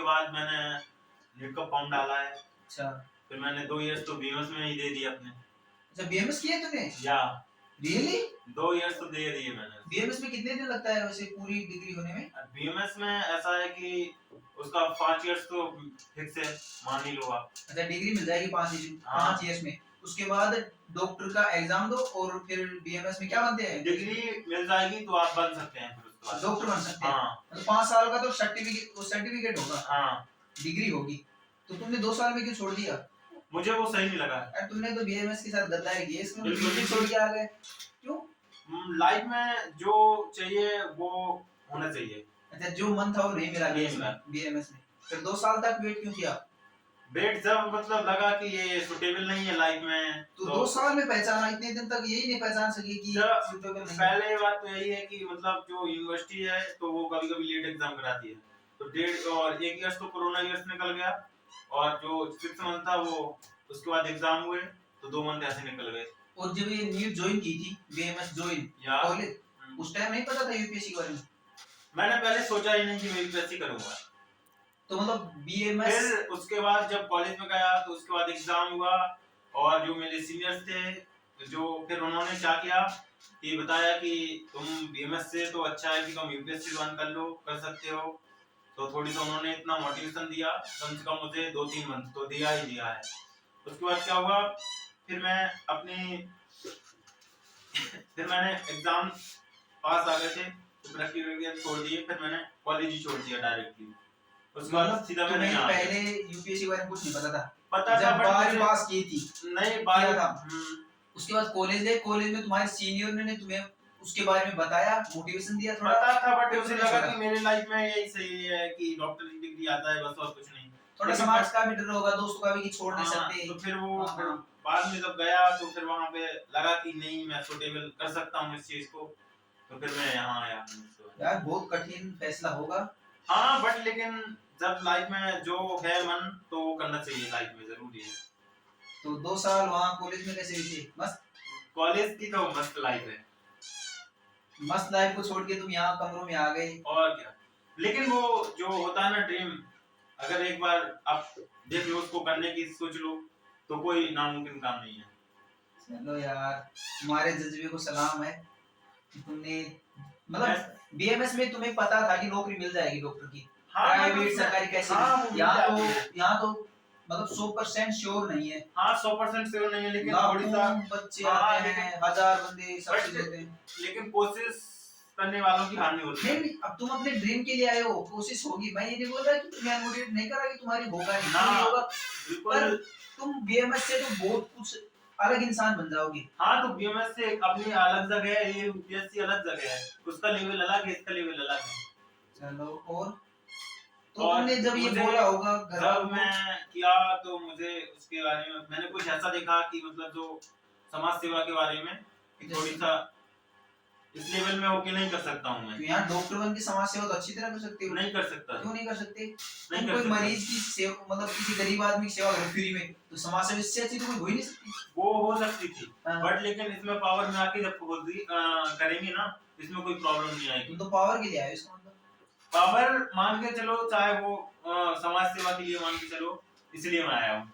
बाद मैंने नीट का फॉर्म डाला है। अच्छा फिर मैंने 2 इयर्स तो बीएमएस में ही दे दिए अपने। अच्छा बीएमएस किया है तूने? या रियली? 2 इयर्स तो दे दिए मैंने। बीएमएस में कितने दिन लगता है वैसे पूरी डिग्री होने में? बीएमएस में ऐसा है कि उसका 5 इयर्स तो फिक्स है, मान ही लो आप। अच्छा डिग्री मिल जाएगी 5 हाँ। इयर्स में, उसके बाद डॉक्टर का एग्जाम दो और फिर बीएमएस में क्या बनते हैं? डिग्री मिल जाएगी तो आप बन सकते हैं फिर उसके बाद। डॉक्टर बन सकते हैं। हाँ। मतलब 5 साल का तो सर्टिफिकेट होगा। हाँ। डिग्री होगी। तो तुमने 2 साल में क्यों छोड़ दिया? मुझे वो सही नहीं लगा। यार तुमने तो बीएमएस के साथ गद्दारी की है, इसमें बिल्कुल। डिग्री छोड़ के आ गए क्यों? लाइफ में जो चाहिए वो होना चाहिए। अच्छा जो मन था वो नहीं मिला बीएमएस में, फिर 2 साल तक वेट क्यों किया? वेट जब मतलब लगा कि ये सुटेबल नहीं है लाइफ में तो 2 साल में पहचाना, इतने दिन तक यही नहीं पहचान सके कि सुटेबल नहीं है। पहले बात तो यही है कि मतलब जो यूनिवर्सिटी है तो वो कभी-कभी लेट एग्जाम कराती है, तो 1.5 और 1 ईयर्स तो कोरोना ईयर्स निकल गया और जो 6 मंथ था वो उसके बाद एग्जाम हुए तो 2 मंथ ऐसे निकल गए। और जब ये नीट ज्वाइन की थी, बीएमएस ज्वाइन कॉलेज, उस टाइम नहीं पता था यूपीएससी के बारे में? मैंने पहले सोचा ही नहीं कि मैं यूपीएससी करूंगा। तो मतलब बीएमएस फिर उसके बाद जब कॉलेज में गया तो उसके बाद एग्जाम हुआ और जो मेरे सीनियर्स थे जो फिर उन्होंने क्या किया कि बताया कि तुम बीएमएस से तो अच्छा है कि तुम यूपीएससी ज्वाइन कर सकते हो। तो थोड़ी सा उन्होंने इतना मोटिवेशन दिया, कम से कम मुझे 2-3 मंथ तो दिया ही दिया है। उसके बाद क्या हुआ, फिर मैंने एग्जाम पास आ गए थे तो प्रैक्टिकल छोड़ दिए, फिर मैंने कॉलेज ही छोड़ दिया डायरेक्टली। उसके बाद सीधा मैंने यहाँ पहले यूपीएससी के बारे में कुछ नहीं पता था? पता था जब 12वीं पास की थी नहीं 12 था, उसके बाद कॉलेज में तुम्हारे सीनियर ने तुम्हें उसके बारे में बताया, मोटिवेशन दिया थोड़ा? पता था बट मुझे लगा कि मेरे लाइफ में यही सही है कि डॉक्टर की डिग्री आता है बस और कुछ नहीं। थोड़ा समाज का भी डर होगा, दोस्तों का भी कि छोड़ नहीं सकते। तो फिर वो बाद में जब गया तो फिर वहां पे लगा कि नहीं मैं सुटेबल कर सकता हूँ इस चीज को, तो फिर मैं यहाँ आया। यार बहुत कठिन फैसला होगा। हाँ बट लेकिन जब लाइफ में जो है मन तो वो करना चाहिए, लाइफ में जरूरी है। तो 2 साल वहाँ कॉलेज में कैसे बीते? मस्त? कॉलेज की तो मस्त लाइफ है। मस्त लाइफ को छोड़ के तुम यहाँ कमरों में आ गए और क्या, लेकिन वो जो होता है ना ड्रीम, अगर एक बार आप देख लो उसको करने की सोच लो तो कोई नामुमकिन काम नहीं है। चलो यार तुम्हारे जज्बे को सलाम है, तुमने मतलब बीएमएस में तुम्हें पता था कि नौकरी मिल जाएगी डॉक्टर की। प्राइवेट सरकारी कैसे? यहाँ तो मतलब 100% श्योर नहीं है। हाँ 100% श्योर नहीं है, लेकिन थोड़ी सा बच्चे आते हैं, 1000 बंदे सब देते हैं, लेकिन कोशिश करने वालों की हार नहीं होती। नहीं अब तुम अपने ड्रीम के लिए आए हो, कोशिश होगी। मैं ये नहीं बोल रहा कि तुम्हें मोटिवेट नहीं कर रहा कि तुम्हारी होगा नहीं होगा, पर तुम बीएमएस से तो बहुत कुछ अलग इंसान बन जाओगे। हाँ तो बीएमएस से अपनी अलग जगह है, ये यूपीएससी अलग जगह है, उसका लेवल अलग है, इसका लेवल अलग है। चलो और तो तुमने जब ये बोला होगा जब मैं किया तो मुझे उसके बारे में मैंने कुछ ऐसा देखा कि मतलब जो समाज सेवा के बारे में थोड़ी सा इस लेवल में ओके नहीं कर सकता हूँ मैं। यहाँ डॉक्टर बन के समाज सेवा तो अच्छी तरह कर सकते हो? नहीं कर सकता। क्यों नहीं कर सकते? नहीं कोई मरीज की सेवा मतलब किसी गरीब आदमी की सेवा करो फ्री में, तो समाज सेवा इससे अच्छी तो कोई हो ही नहीं सकती। वो हो सकती थी बट लेकिन इसमें पावर में आके जब करेंगे ना इसमें कोई प्रॉब्लम नहीं आएगी। तुम तो पावर के लिए आए, इसका मतलब पावर मान के चलो, चाहे वो समाज सेवा के लिए मान के चलो, इसलिए मैं आया हूँ।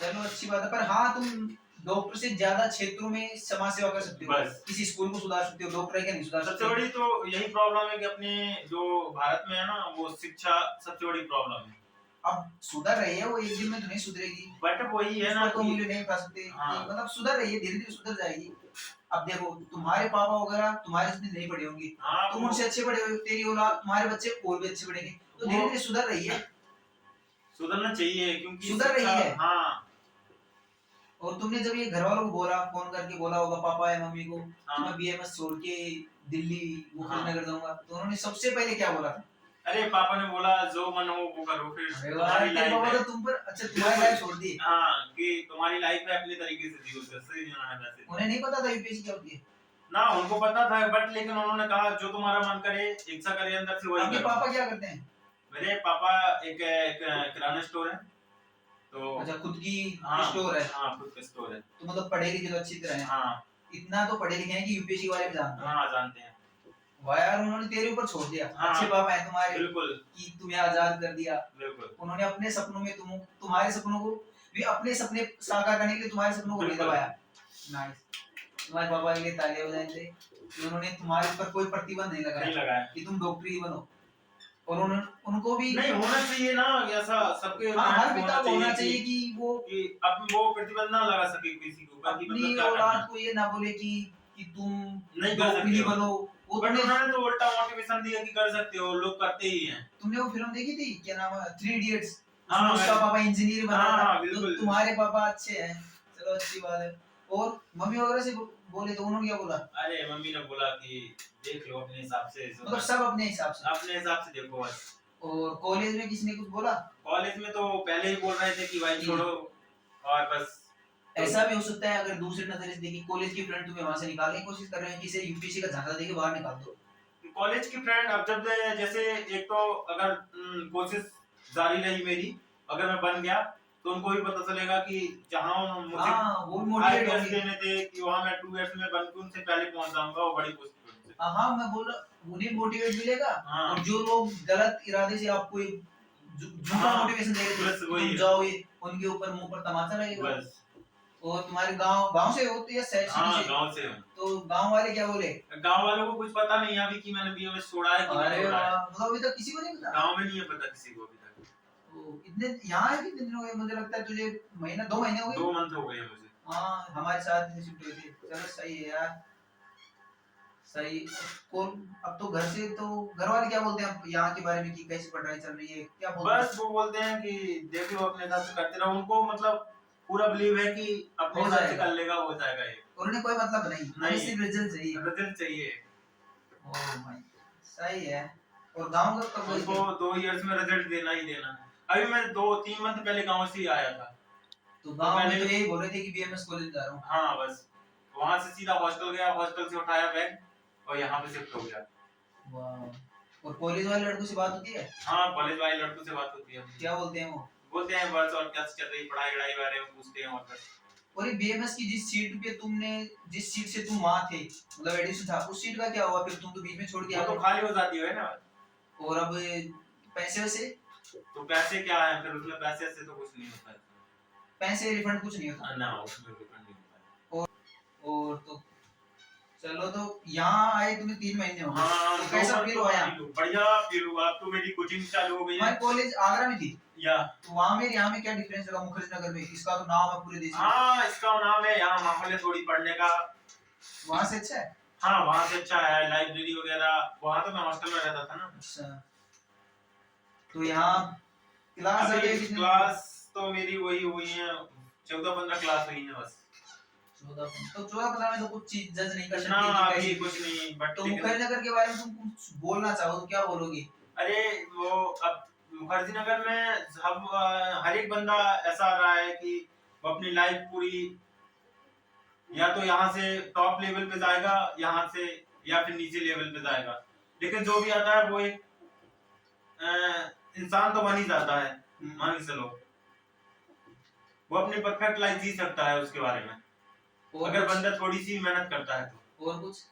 चलो अच्छी बात है, पर हाँ तुम डॉक्टर से ज्यादा क्षेत्रों में समाज सेवा कर सकते हो, बस किसी स्कूल को सुधार सकते हो, डॉक्टर है क्या नहीं सुधार सकते। सबसे बड़ी तो यही प्रॉब्लम है कि अपने जो भारत में है ना वो शिक्षा सबसे बड़ी प्रॉब्लम है। अब सुधर रही है वो, एक दिन में तो नहीं सुधरेगी, बट वही है ना तो मूल्य नहीं पा सकते। मतलब सुधर रही है, धीरे धीरे सुधर जाएगी। अब देखो तुम्हारे पापा वगैरह तुम्हारे जितने नहीं पढ़े होंगे, तुम उनसे अच्छे पढ़े हो, तेरी औलाद तुम्हारे बच्चे और भी अच्छे पढ़ेंगे, तो धीरे धीरे सुधर रही है। सुधरना चाहिए क्योंकि सुधर रही है। हाँ। और तुमने जब ये घर वालों को बोला, फोन करके बोला होगा पापा या मम्मी को कि मैं बीएमएस छोड़ के दिल्ली मुजफ्फरनगर जाऊंगा, तो उन्होंने सबसे पहले क्या बोला था? अरे पापा ने बोला जो मन हो वो करो, फिर तुम्हारी लाइफ है। तुम पर अच्छा तुम्हारी लाइफ छोड़ दी। हाँ कि तुम्हारी लाइफ है अपने तरीके से जियो, सही जीना है वैसे। उन्हें नहीं पता था यूपीएससी क्या होती है ना, उनको पता था बट लेकिन उन्होंने कहा जो तुम्हारा मन करे, इच्छा करे अंदर से वही। आपके पापा क्या करते हैं? मेरे पापा एक किराना स्टोर है। तो अच्छा खुद की स्टोर है? हाँ खुद का स्टोर है। तो मतलब पढ़े लिखे तो अच्छी तरह है? हाँ। इतना तो पढ़े लिखे हैं कि यूपीएससी के बारे में जानते हैं? हाँ जानते हैं। वाह यार, उन्होंने तेरे ऊपर छोड़ दिया। हाँ, अच्छे पापा है तुम्हारे बिल्कुल कि तुम्हें आजाद कर दिया। बिल्कुल उन्होंने अपने सपनों में तुम्हारे सपनों को भी, अपने सपने साकार करने के लिए तुम्हारे सपनों को नहीं बिल्कुल। दबाया। नाइस। तुम्हारे पापा के लिए तालियां बजाएंगे कि उन्होंने तुम्हारे ऊपर कोई प्रतिबंध नहीं नहीं लगाया लगाया। कि तुम डॉक्टर ही बनो। और उनको भी नहीं होना चाहिए ना ऐसा सबके हाँ, हर parents को पिता को होना चाहिए कि वो कि अब वो प्रतिबंध ना लगा सके किसी के ऊपर कि अपनी मतलब क्या करना औलाद है। को ये ना बोले कि तुम नहीं कर डॉक्टर सकते ही हो। बनो। वो बट तुमने उन्होंने तो उल्टा मोटिवेशन दिया कि कर सकते हो, लोग करते ही हैं। तुमने वो फिल्म देखी थी, क्या नाम है, थ्री इडियट्स? हाँ, उसका पापा इंजीनियर बना हाँ, था। हाँ, तो बिल्कुल। तुम्हारे पापा अच्छे हैं, चलो अच्छी बात है। और मम्मी वगैरह से बोले तो उन्होंने क्या बोला? अरे मम्मी ने बोला कि देख लो अपने हिसाब से, मतलब सब अपने हिसाब से। अपने हिसाब से देखो बस। और कॉलेज में किसी ने कुछ बोला? कॉलेज में तो पहले ही बोल रहे थे कि भाई छोड़ो और बस। ऐसा भी हो सकता है अगर दूसरी नजर से देखी, कॉलेज के फ्रेंड तुम्हें वहां से निकालने की कोशिश कर रहे हैं कि इसे यूपीएससी का झांसा देके बाहर निकाल दो। कॉलेज की फ्रेंड अब जब जैसे एक तो अगर कोशिश जारी रही मेरी, अगर मैं बन गया तो उनको भी पता चलेगा कि जहाँ मुझे हाँ, वो मोटिवेट 5 इयर्स होंगे। देने थे कि वहाँ मैं 2 इयर्स में बन के उनसे पहले पहुँच जाऊंगा, वो बड़ी कोशिश है। हाँ, मैं बोल रहा, उन्हें मोटिवेट मिलेगा। हाँ। और जो लोग गलत इरादे से आपको झूठा हाँ, मोटिवेशन दे रहे थे बस कि वही तुम है। जाओ, ये उनके ऊपर मुंह पर तमाचा लगेगा। बस और तुम्हारे गांव से हो तो या शहर हाँ, से? गांव से हूँ। तो गांव वाले क्या बोले? गांव वालों को कुछ पता नहीं है अभी कि मैंने बीएमएस छोड़ा है कि नहीं अरे छोड़ा है। वाह, मतलब अभी तक किसी को नहीं पता? गांव में नहीं है पता किसी को अभी तक। तो इतने यहाँ है, कितने दिन हो गए? मुझे लगता है तुझे महीना 2 महीने हो गए। 2 मंथ हो गए हैं मुझे। हाँ, हमारे साथ शिफ्ट हुए थे। चलो सही है यार, सही। कौन अब तो घर से, तो घर वाले क्या बोलते हैं यहाँ के बारे में कि कैसी पढ़ाई चल रही है, क्या बोलते हैं? बस वो बोलते हैं कि देख लो अपने हिसाब से करते रहो, उनको मतलब पूरा बिलीव है कि अपने हो हिसाब से जाएगा। कर लेगा, हो जाएगा ये। और उन्हें कोई मतलब नहीं, उन्हें सिर्फ रिजल्ट चाहिए। रिजल्ट चाहिए। ओह माय, सही है। और गांव का कब गए उनको थे? 2 इयर्स में रिजल्ट देना ही देना है। अभी मैं 2-3 मंथ पहले गांव से ही आया था। तो गांव में मैंने तो यही बोल रहे थे कि बीएमएस कॉलेज जा रहा हूँ। हाँ बस वहां से सीधा हॉस्टल गया, हॉस्टल से उठाया बैग और यहाँ पे शिफ्ट हो गया। वाह। और कॉलेज वाले लड़कों से बात होती है? हाँ कॉलेज वाले लड़कों से बात होती है। क्या बोलते हैं वो? बोलते हैं बस और क्या चल रही पढ़ाई वढ़ाई बारे में पूछते हैं और बस। और ये बीएमएस की जिस सीट से तुम वहां थे, मतलब एडमिशन था, उस सीट का क्या हुआ फिर? तुम तो बीच में छोड़ के वो आ तो गए। खाली हो जाती है ना। और अब पैसे वैसे? तो पैसे क्या है फिर उसमें, पैसे से तो कुछ नहीं होता है। पैसे रिफंड कुछ नहीं होता? ना उसमें रिफंड नहीं होता है। और तो चलो, तो यहाँ आए तुम्हें 3 महीने हो गए। हाँ तो कैसा फील हुआ यहाँ? बढ़िया फील हुआ। अब तो मेरी कोचिंग चालू हो गई है। हमारी कॉलेज आगरा में थी, या तो वहाँ में यहाँ में क्या डिफरेंस लगा? मुखर्जी नगर में, इसका तो नाम है पूरे देश में। हाँ इसका नाम है, यहाँ माहौल है थोड़ी पढ़ने का। वहाँ से अच्छा है? हाँ वहाँ से अच्छा है, लाइब्रेरी वगैरह। वहाँ तो मैं हॉस्टल में रहता था ना। अच्छा, तो यहाँ क्लास अभी अभी कितने? क्लास तो मेरी वही हुई है 14-15 क्लास हुई है बस। 14-15 में तो कुछ चीज जज नहीं कर ना सकते कि अभी कैसी। कुछ नहीं बट तो मुखर्जी नगर के बारे में तुम कुछ बोलना चाहो तो क्या बोलोगे? अरे वो अब मुखर्जी नगर में अब हर एक बंदा ऐसा आ रहा है कि वो अपनी लाइफ पूरी या तो यहाँ से टॉप लेवल पे जाएगा यहाँ से, या फिर नीचे लेवल पे जाएगा। लेकिन जो भी आता है वो एक इंसान तो बन ही जाता है, मान के चलो। वो अपनी परफेक्ट लाइफ जी सकता है उसके बारे में, अगर बंदा थोड़ी सी मेहनत करता है तो। और कुछ?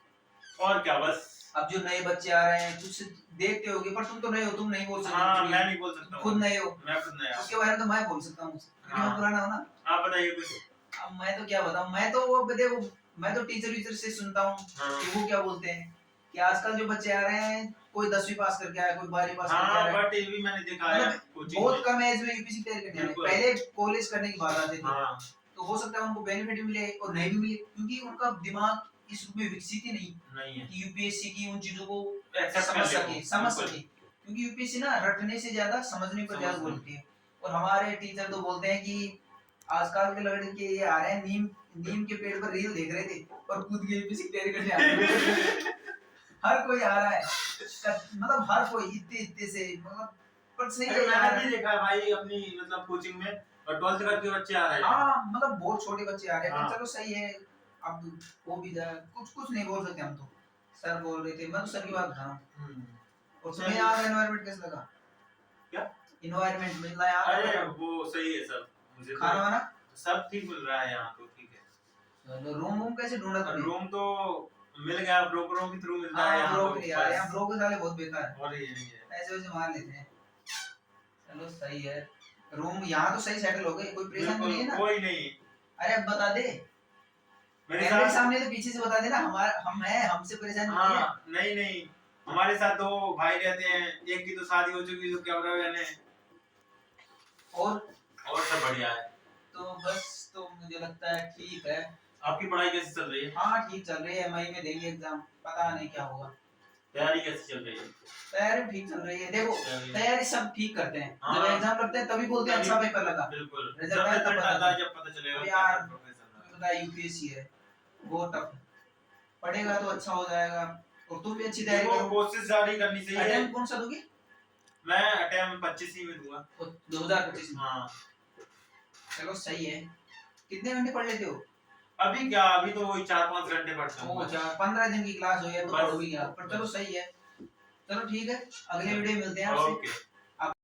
और क्या बस। अब जो नए बच्चे आ रहे हैं कुछ देखते होगे, पर तुम तो नए हो, तुम नहीं बोल सकते। हाँ मैं नहीं बोल सकता, खुद नए हो। मैं खुद नया। उसके बारे में तो मैं बोल सकता हूँ, क्योंकि मैं पुराना हूँ ना। आप बताइए कुछ। अब मैं तो क्या बताऊँ, मैं तो वो देखो, मैं तो टीचर से सुनता हूँ कि वो क्या बोलते हैं कि आजकल जो बच्चे आ रहे हैं, कोई 10वीं पास करके आया, कोई 12वीं पास करके आ रहा है। बट ये भी मैंने देखा है बहुत कम एज में यूपीएससी क्लियर करने वाले, पहले कॉलेज करने की बात आती थी। तो हो सकता है उनको बेनिफिट मिले और नहीं भी मिले, क्योंकि उनका दिमाग इस रूप में विकसित ही नहीं है कि यूपीएससी की उन चीजों को समझ सके। क्योंकि यूपीएससी ना रटने से ज्यादा समझने पर ज्यादा बोलती है। और हमारे टीचर तो बोलते हैं कि आजकल के लड़के ये आ रहे हैं, नीम के पेड़ पर रील देख रहे थे और कूद के यूपीएससी तैयारी करने आ रहे। हर कोई आ रहा है, मतलब हर कोई इतने से, मतलब पर सही है। मैंने भी देखा है भाई अपनी मतलब कोचिंग में, और 12th करके बच्चे आ रहे हैं। हाँ, मतलब बहुत छोटे बच्चे आ रहे हैं। चलो सही है, अब वो भी जाए, कुछ नहीं बोल सकते हम तो। सर बोल रहे थे, मैं तो सर की बात बता रहा हूँ। और तुम्हें यहाँ का एनवायरनमेंट कैसा लगा? क्या एनवायरनमेंट मिला यहाँ? अरे वो सही है सब, मुझे खाना वाना सब ठीक मिल रहा है यहाँ तो, ठीक है। रूम कैसे ढूंढा तुमने? रूम तो मिल गया, ब्रोकरों के थ्रू मिलता है हाँ यहाँ ब्रोकर तो यार, बस। यहाँ ब्रोकर साले बहुत बेकार है, और ये नहीं है। ऐसे वैसे मार लेते हैं। चलो सही है, रूम यहाँ तो सही सेटल हो गए, कोई परेशानी बिल्कुल नहीं है ना? कोई नहीं। अरे अब बता दे, मेरे कैमरे के साथ सामने तो पीछे से बता देना, हमारा हम है, हमसे परेशानी नहीं है। हाँ नहीं नहीं, हमारे साथ दो भाई रहते हैं, एक की तो शादी हो चुकी है जो कैमरा मैन है, और सब बढ़िया है। तो बस, तो मुझे लगता है ठीक है। आपकी पढ़ाई कैसी चल रही है? हाँ ठीक चल रही है, मई में देंगे एग्जाम, पता नहीं क्या होगा। तैयारी कैसी चल रही है? तैयारी ठीक चल रही है, देखो तैयारी सब ठीक करते हैं, हाँ। जब एग्जाम लगते हैं तभी बोलते हैं अच्छा पेपर लगा। बिल्कुल, रिजल्ट जब आया तब रिजल्ट पता आता है चलेगा। जब पता चलेगा अब क्या यार प्रोफेसर है। तुम्हें पता है यूपीएससी है, बहुत टफ है, पढ़ेगा तो अच्छा हो जाएगा, और तुम भी अच्छी तैयारी देखो करो। कोशिश जारी करनी चाहिए। अटेम्प्ट कौन सा दोगे? मैं अटेम्प्ट 25 ही में दूंगा। 2025 में? हाँ चलो सही है। कितने घंटे पढ़ लेते हो? अभी क्या, अभी तो वही 4-5 घंटे पढ़ता हूँ। ओ अच्छा, 15 दिन की क्लास हो या तो बस। पढ़ भी गया, पर चलो सही है। चलो ठीक है, अगले वीडियो में मिलते हैं आपसे। ओके।